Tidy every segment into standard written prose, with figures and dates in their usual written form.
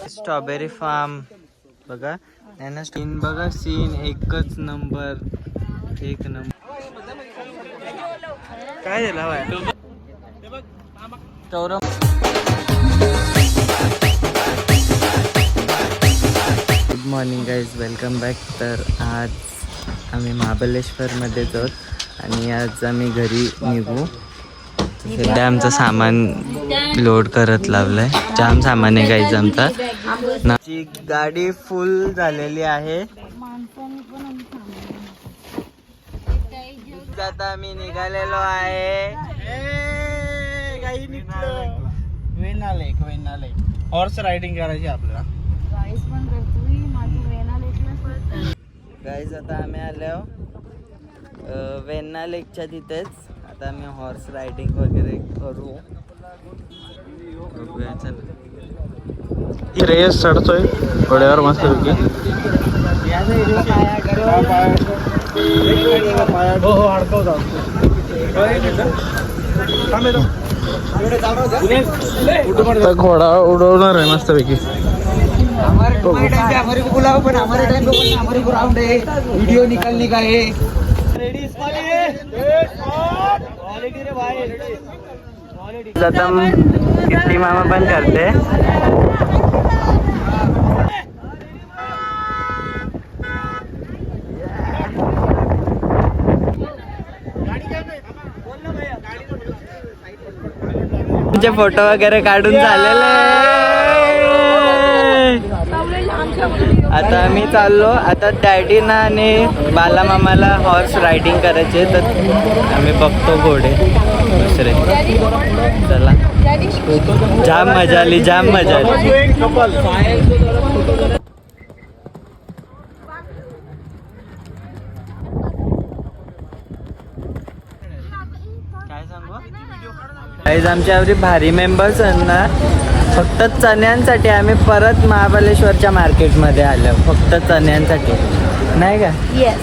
Strawberry farm बघा scene बघा, scene एकच नंबर, एक नंबर. काय झालं bye good morning guys, welcome back. तर आज आम्ही महाबळेश्वरमध्येच आहोत आणि आज आम्ही घरी निघू. सध्या आमचं सामान लोड करत लावलंय, जाम सामान आहे गाईज आमचा. गाडी फुल झालेली आहे. आता आम्ही निघालेलो आहे. वेण्णा लेक हॉर्स रायडिंग करायची आपल्याला गाईज. आता आम्ही आलो वेण्णा लेकच्या तिथेच. आता आम्ही हॉर्स रायडिंग वगैरे करू. रेस चढतोय घोड्यावर मस्त घोडा उडवणार आहे मस्त पैकी. वीडियो निकालने का है. किती मामा पण करते. फोटो वगैरे काढून झालेले. आता आम्ही चाललो. आता डॅडीना आणि बाला मामाला हॉर्स रायडिंग करायचे, तर आम्ही बघतो घोडे दुसरे. चला, जाम मजा आली, जाम मजा आली. गाईज आमच्यावरी भारी मेंबर्स आहेत ना. फक्त चण्यांसाठी आम्ही परत महाबळेश्वरच्या मार्केटमध्ये आलो, फक्त चण्यांसाठी, नाही का? येस,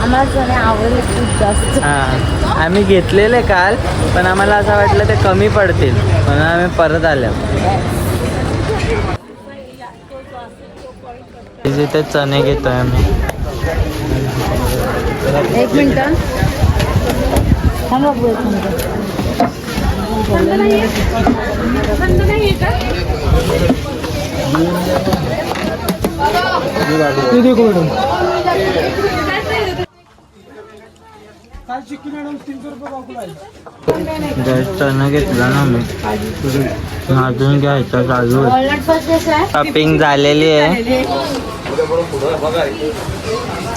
आम्हाला चणे आवडले खूप जास्त. हां, आम्ही घेतलेले काल, पण आम्हाला असं वाटलं ते कमी पडतील म्हणून आम्ही परत आलो. इथे चणे घेतोय आम्ही. एक मिनिट थांबा, एक मिनिट. चणा घेतला ना मी, अजून घ्यायचं चालू आहे. शॉपिंग झालेली आहे.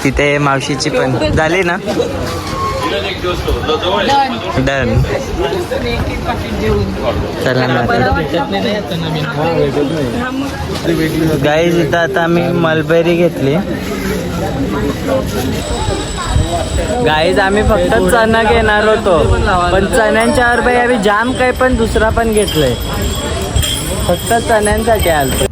तिथे मावशीची पण झाली ना. डन. चला ना गाईज. इथं आता आम्ही मलबेरी घेतली. गाईज आम्ही फक्त चणा घेणार होतो, पण चण्यांच्या बाई आम्ही जाम काही पण दुसरा पण घेतलंय. फक्त चण्यांसाठी आलो.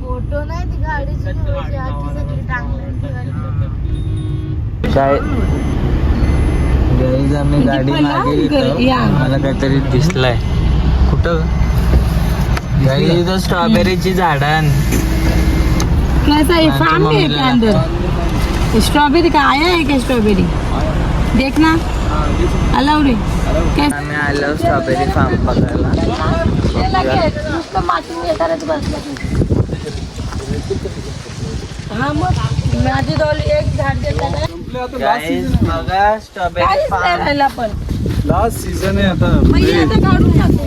फोटो नाही, ती गाडीची काय गाईज आम्ही गाडी मागे मला काहीतरी दिसलंय. कुठं गाईज? स्ट्रॉबेरीची झाडं. कैसा है फार्म है के अंदर? स्ट्रॉबेरी का आया है क्या? स्ट्रॉबेरी देखना अलाउड है. कैसे आम्ही आलो स्ट्रॉबेरी फार्म बघायला. माझी डॉली एक झाड देताना गाईज बघा स्ट्रॉबेरी फार्म. पण लास्ट सीझन आहे आता. काढून टाकू.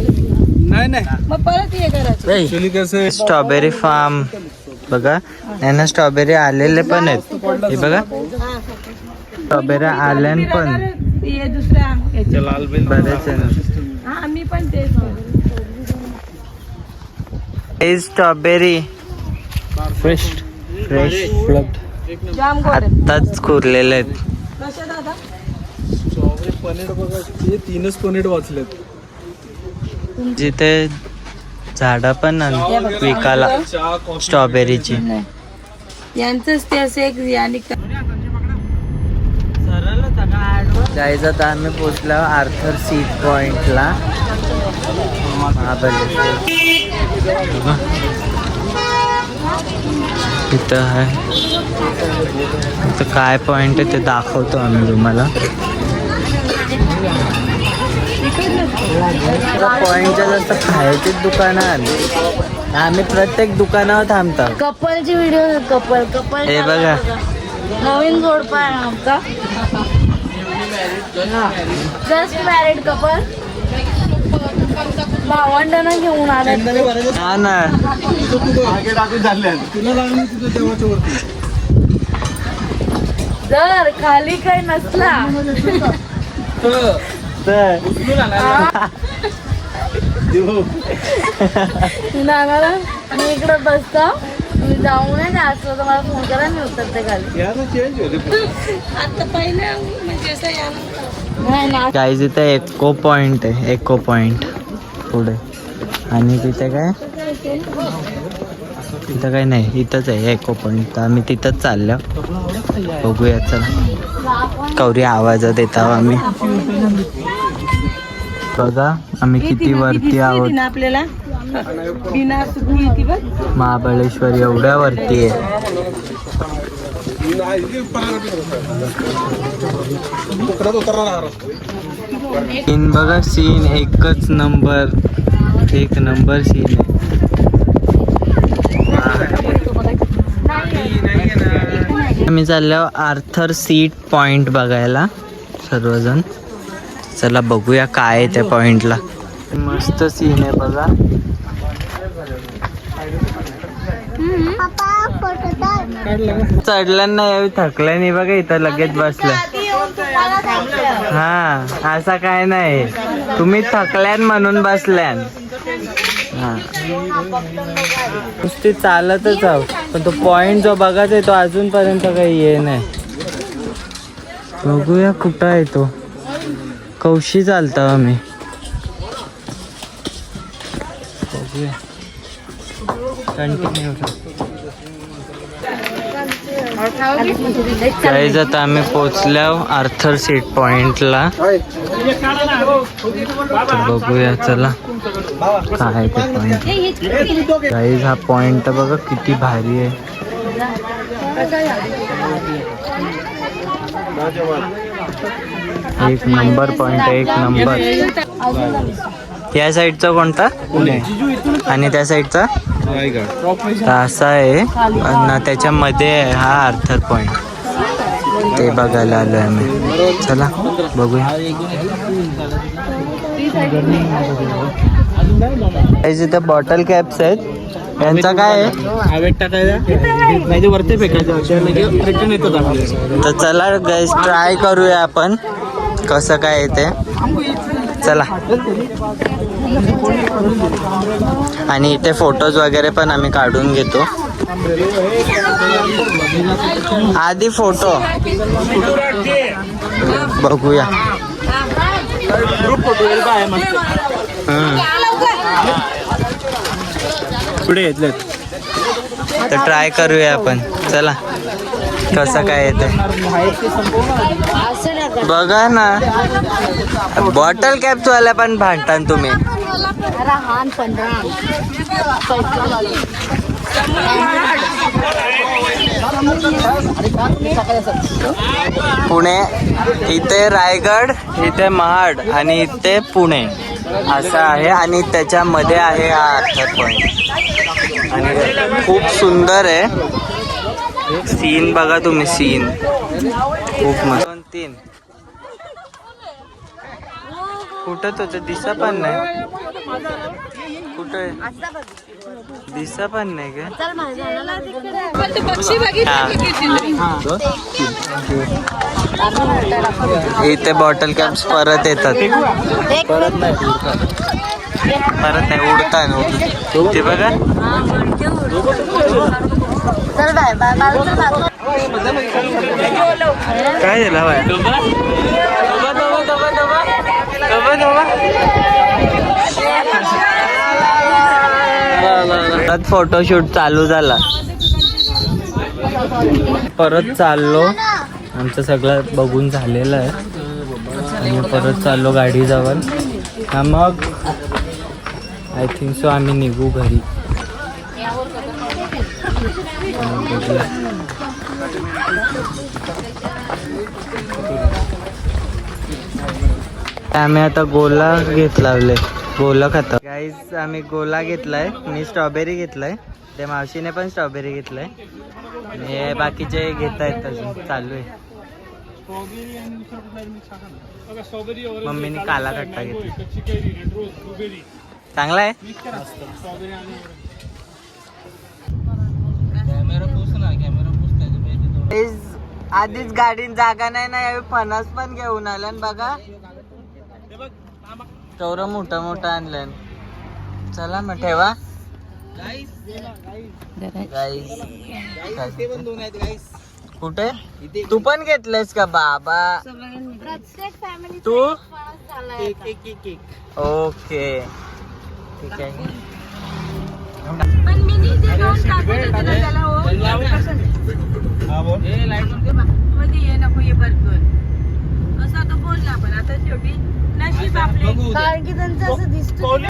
नाही मग परत हे करायचं. ऍक्च्युली कसं स्ट्रॉबेरी फार्म बघा, यांना स्ट्रॉबेरी आलेले पण आहेत. हे बघा स्ट्रॉबेरी आल्यान पण हे दुसऱ्या लाल बिल बरेच आहे ना. हा, मी पण तेच स्ट्रॉबेरी फ्रेश फ्रेश जाम गोड आहे. आत्ताच कुरलेले आहेत. कशा दादा? पनीर बघा, हे 3च पनीर वाचलेत. जिथे झाडं पण विकायला स्ट्रॉबेरीची. यांचंच ते असं एक आणि जायचं तर आम्ही पोचलो आर्थर सीट पॉइंटला महाबळेश्वर. इथं आहे, इथं काय पॉइंट आहे ते दाखवतो आम्ही तुम्हाला. पॉइंटच्या जास्त खायचीच दुकानं आली, आम्ही प्रत्येक दुकानावर थांबतो. कपलची व्हिडिओ, कपल हे बघा नवीन जोडपा आहे आमचा, जस्ट मॅरिड कपल. भावंडांना घेऊन आले. हा ना, जर खाली काही नसला नानाला मी इकडे बसतो, मी जाऊ नये असलं तर मला फोन करा, मी उतरते खाली. आता पहिले म्हणजे असं गाईज इथे एको पॉइंट आहे, एको पॉइंट पुढे. आणि तिथे काय, तिथं काही नाही, इथंच आहे एको पॉइंट. तर आम्ही तिथंच चाललो, बघूया चला. कवरी आवाज देत आहोत आम्ही. बघा आम्ही किती वरती आहोत. आपल्याला महाबळेश्वर एवढ्या वरती आहे. सीन बघा, सीन एकच नंबर, एक नंबर सीन आहे. आम्ही चाललो आर्थर सीट पॉइंट बघायला सर्वजण. चला बघूया काय आहे त्या पॉइंटला. मस्त सीन आहे बघा. चढल्या नाही, थकल्या नाही बघा, इथं लगेच बसल्या. हा असं काय नाही, तुम्ही थकल्यान म्हणून बसल्यान. हा नुसती चालतच आहो, पण तो पॉइंट जो बघायचा तो अजूनपर्यंत काही ये नाही. बघूया कुठं आहे तो. कौशी चालतो आम्ही, बघूया कंटिन्यू. गाईज आता आम्ही पोचलो आर्थर सीट पॉइंटला. बघूया चला काय ते पॉइंट. गाईज हा पॉइंट बघा किती भारी आहे. एक नंबर पॉइंट आहे, एक नंबर. या साईडचा कोणता, आणि त्या साईडचा असा आहे आणि त्याच्यामध्ये आहे हा आर्थर पॉइंट. ते बघायला आलोय आम्ही. चला बघूया. इथे बॉटल कॅप्स आहेत, यांचा काय आहे, तर चला गाईस ट्राय करूया आपण कसं काय आहे ते. चला. आणि इथे फोटोज वगैरे पण आम्ही काढून घेतो. आधी फोटो बघूया. पुढे घेतलेत तर ट्राय करूया आपण. चला कसं काय येते बघा ना. बॉटल कॅप्स वाल्या पण भांडता तुम्ही. पुणे, इथे रायगड, इथे महाड आणि इथे पुणे असं आहे. आणि त्याच्यामध्ये आहे हा आर्थर पॉइंट. आणि खूप सुंदर आहे सीन बघा तुम्ही. सीन खूप मस्त. 2-3 कुठं तो दिसा पण नाही. कुठे दिसा पण नाही का. इथे बॉटल कॅप्स परत येतात. परत नाही उडतात ते बघा. काय झालं बाय. परत फोटोशूट चालू झाला. परत चाललो, आमचं सगळं बघून झालेलं आहे आणि परत चाललो गाडीजवळ. हा मग आय थिंक सो आम्ही निघू घरी. आम्ही आता गोला घेतलावले, गोला खाता गाईज. आम्ही गोला घेतलाय, मी स्ट्रॉबेरी घेतलाय, त्या मावशीने पण स्ट्रॉबेरी घेतलाय आणि हे बाकीचे घेत आहेत अजून चालू आहे. मम्मीने काला खट्टा घेतला, चांगला आहे. आधीच गाडीत जागा नाही ना, यावेळी फणस पण घेऊन आल्या बघा, केवढं मोठं मोठं आणलं. चला मग ठेवा. कुठे तू पण घेतलंयस का बाबा? तू ओके ठीक आहे.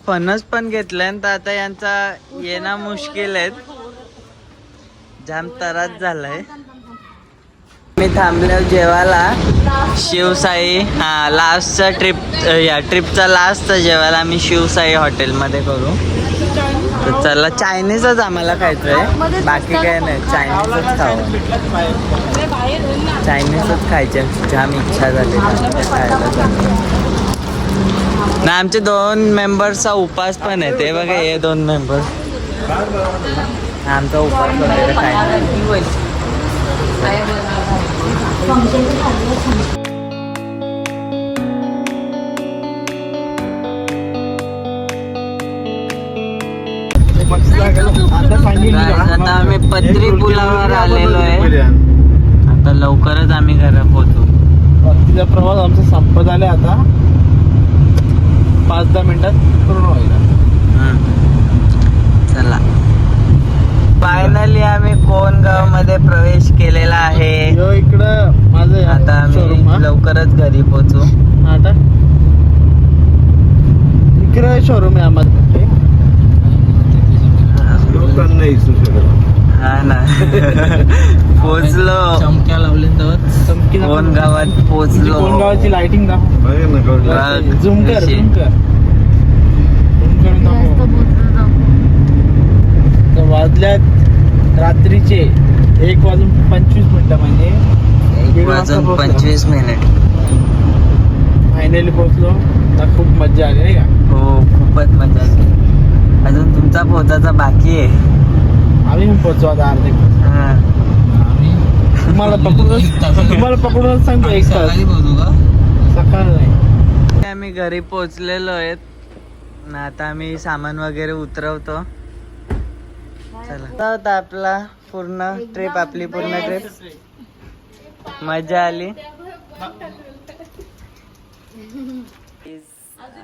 फणस पण घेतलंय तर आता यांचा येणं मुश्किल आहे, जाम त्रास झालाय. मी थांबलो जेवायला शिवसाई. हा लास्टचा ट्रिप, या ट्रिपचा लास्टचा जेवायला आम्ही शिवसाई हॉटेलमध्ये करू. तर चला, चायनीजच आम्हाला खायचंय, बाकी काय नाही, चायनीजच खावं. चायनीजच खायचं, जाम इच्छा झाली खायला. ना आमचे 2 मेंबर्सचा उपास पण आहे, ते बघा हे 2 मेंबर. आमचा उपास वगैरे काय नाही. आता आम्ही पत्री पुलावर आलेलो आहे, आता लवकरच आम्ही घरात पोहोचू. तिचा प्रवास आमचा संपत आला, आता 5-10 मिनिटात पूर्ण व्हायला. चला, फायनली आम्ही कोणगाव मध्ये प्रवेश केलेला आहे. इकडं माझं आता आम्ही लवकरच घरी पोहोचू. आता इकडे शोरूम आहे आम्हाला. हा ना पोचलो, चमक्या लावले तर कोण गावात पोचलो. कोण गावाची लाइटिंग झूम कर. वाजल्यात रात्रीचे 1:25 म्हणजे 1:25. फायनली पोहोचलो. खूप मजा आली नाही का? हो, खूपच मजा आली. अजून तुमचा पोहोचायचा बाकी आहे. आम्ही पोहोचू आता अर्धे. तुम्हाला पकडूनच सांगतो 1 तास. सकाळ नाही. आम्ही घरी पोहोचलेलो आहेत ना, आता आम्ही सामान वगैरे उतरवतो. चला, होता आपला पूर्ण ट्रिप, आपली पूर्ण ट्रिप मजा आली.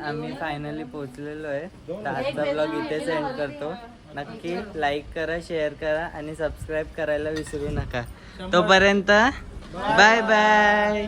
आम्ही फायनली पोहोचलेलो आहे. तर आजचा ब्लॉग इथेच एंड करतो. नक्की लाईक करा, शेअर करा आणि सबस्क्राईब करायला विसरू नका. तोपर्यंत बाय बाय.